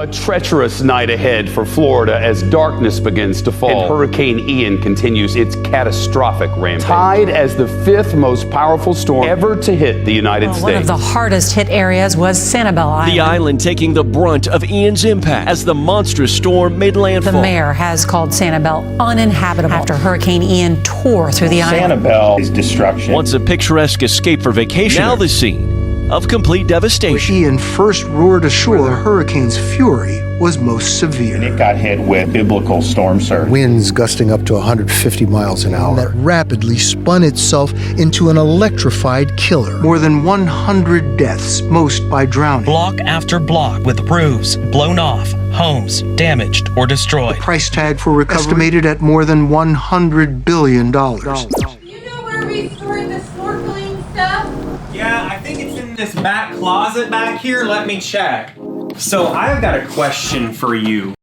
A treacherous night ahead for Florida as darkness begins to fall. And Hurricane Ian continues its catastrophic rampage. Tied as the fifth most powerful storm ever to hit the United States. One of the hardest hit areas was Sanibel Island. The island taking the brunt of Ian's impact as the monstrous storm made landfall. The mayor has called Sanibel uninhabitable after Hurricane Ian tore through the island. Sanibel's destruction. Once a picturesque escape for vacation, now the scene of complete devastation. When Ian first roared ashore, the hurricane's fury was most severe. And it got hit with biblical storm surge. Winds gusting up to 150 miles an hour. That rapidly spun itself into an electrified killer. More than 100 deaths, most by drowning. Block after block with roofs blown off, homes damaged or destroyed. The price tag for recovery estimated at more than $100 billion. Do you know where we stored the snorkeling stuff? Yeah, I think it's in this back closet back here. Let me check. So I've got a question for you.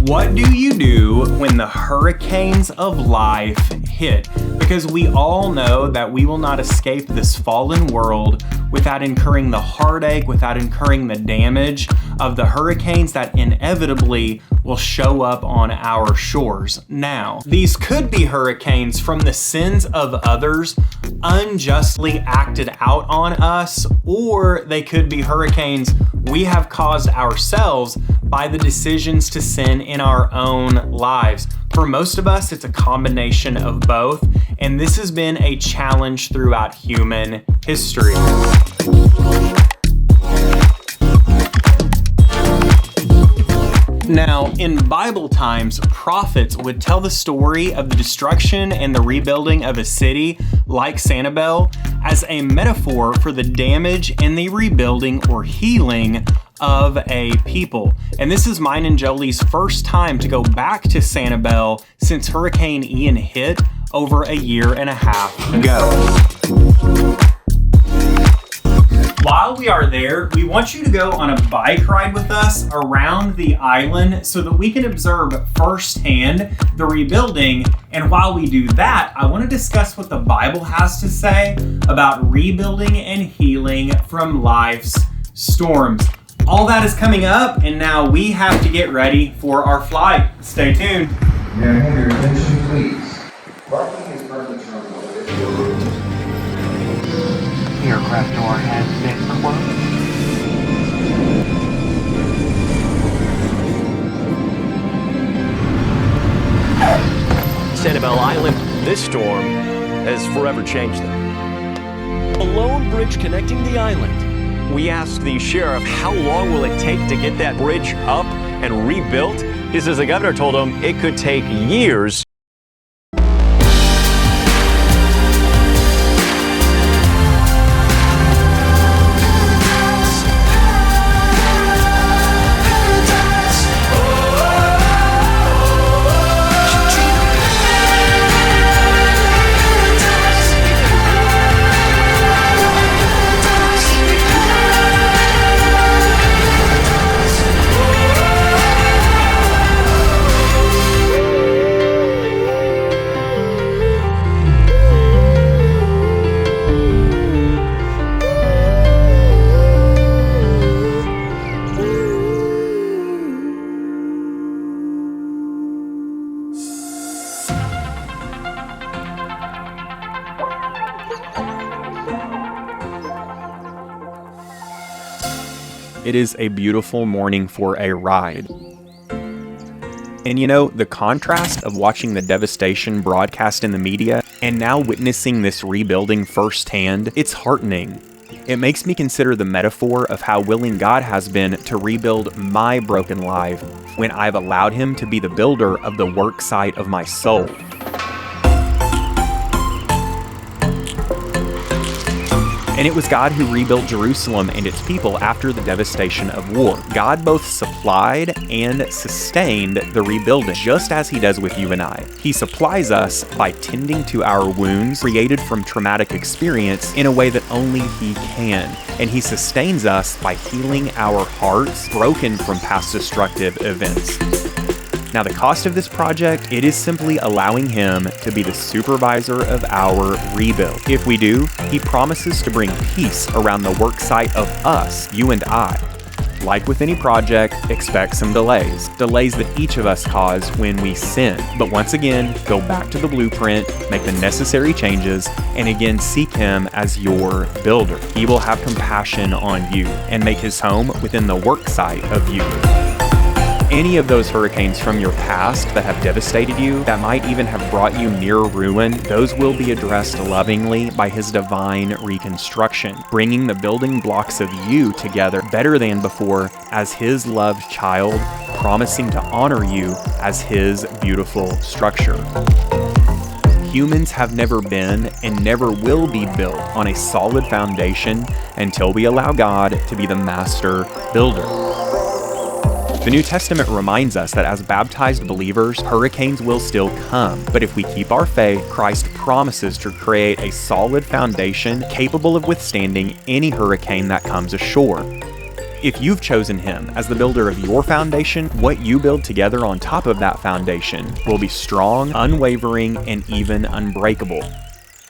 What do you do when the hurricanes of life hit? Because we all know that we will not escape this fallen world without incurring the heartache, without incurring the damage of the hurricanes that inevitably will show up on our shores. Now, these could be hurricanes from the sins of others unjustly acted out on us, or they could be hurricanes we have caused ourselves by the decisions to sin in our own lives. For most of us, it's a combination of both, and this has been a challenge throughout human history. Now, in Bible times, prophets would tell the story of the destruction and the rebuilding of a city like Sanibel as a metaphor for the damage and the rebuilding or healing of a people. And this is mine and Jolie's first time to go back to Sanibel since Hurricane Ian hit over a year and a half ago. While we are there, we want you to go on a bike ride with us around the island so that we can observe firsthand the rebuilding. And while we do that, I want to discuss what the Bible has to say about rebuilding and healing from life's storms. All that is coming up, and now we have to get ready for our flight. Stay tuned. May I have your attention, please? Parking is permit terminal. Aircraft door has been closed. Sanibel Island, this storm has forever changed them. A lone bridge connecting the island. We asked the sheriff, how long will it take to get that bridge up and rebuilt? He says the governor told him it could take years. It is a beautiful morning for a ride. And you know, the contrast of watching the devastation broadcast in the media and now witnessing this rebuilding firsthand, it's heartening. It makes me consider the metaphor of how willing God has been to rebuild my broken life when I've allowed Him to be the builder of the work site of my soul. And it was God who rebuilt Jerusalem and its people after the devastation of war. God both supplied and sustained the rebuilding, just as He does with you and I. He supplies us by tending to our wounds created from traumatic experience in a way that only He can. And He sustains us by healing our hearts broken from past destructive events. Now, the cost of this project, it is simply allowing Him to be the supervisor of our rebuild. If we do, He promises to bring peace around the work site of us, you and I. Like with any project, expect some delays. Delays that each of us cause when we sin. But once again, go back to the blueprint, make the necessary changes, and again seek Him as your builder. He will have compassion on you and make His home within the work site of you. Any of those hurricanes from your past that have devastated you, that might even have brought you near ruin, those will be addressed lovingly by His divine reconstruction, bringing the building blocks of you together better than before as His loved child, promising to honor you as His beautiful structure. Humans have never been and never will be built on a solid foundation until we allow God to be the master builder. The New Testament reminds us that as baptized believers, hurricanes will still come, but if we keep our faith, Christ promises to create a solid foundation capable of withstanding any hurricane that comes ashore. If you've chosen Him as the builder of your foundation, what you build together on top of that foundation will be strong, unwavering, and even unbreakable.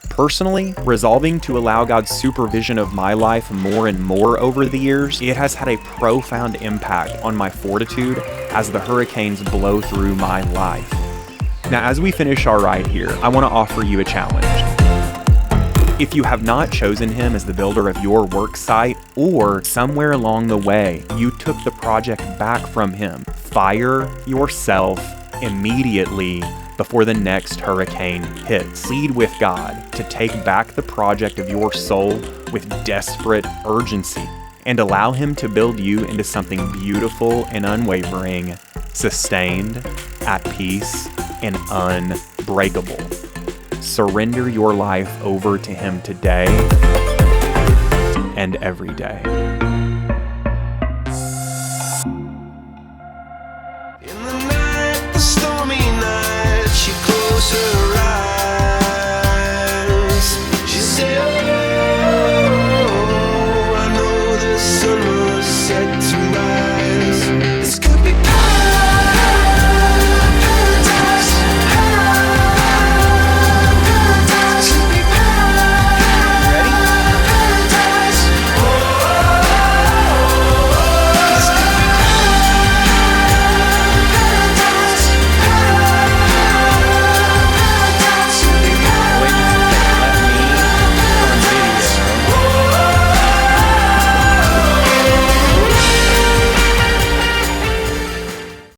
Personally, resolving to allow God's supervision of my life more and more over the years, it has had a profound impact on my fortitude as the hurricanes blow through my life. Now, as we finish our ride here, I want to offer you a challenge. If you have not chosen Him as the builder of your work site, or somewhere along the way you took the project back from Him, fire yourself immediately before the next hurricane hits. Plead with God to take back the project of your soul with desperate urgency and allow Him to build you into something beautiful and unwavering, sustained, at peace, and unbreakable. Surrender your life over to Him today and every day.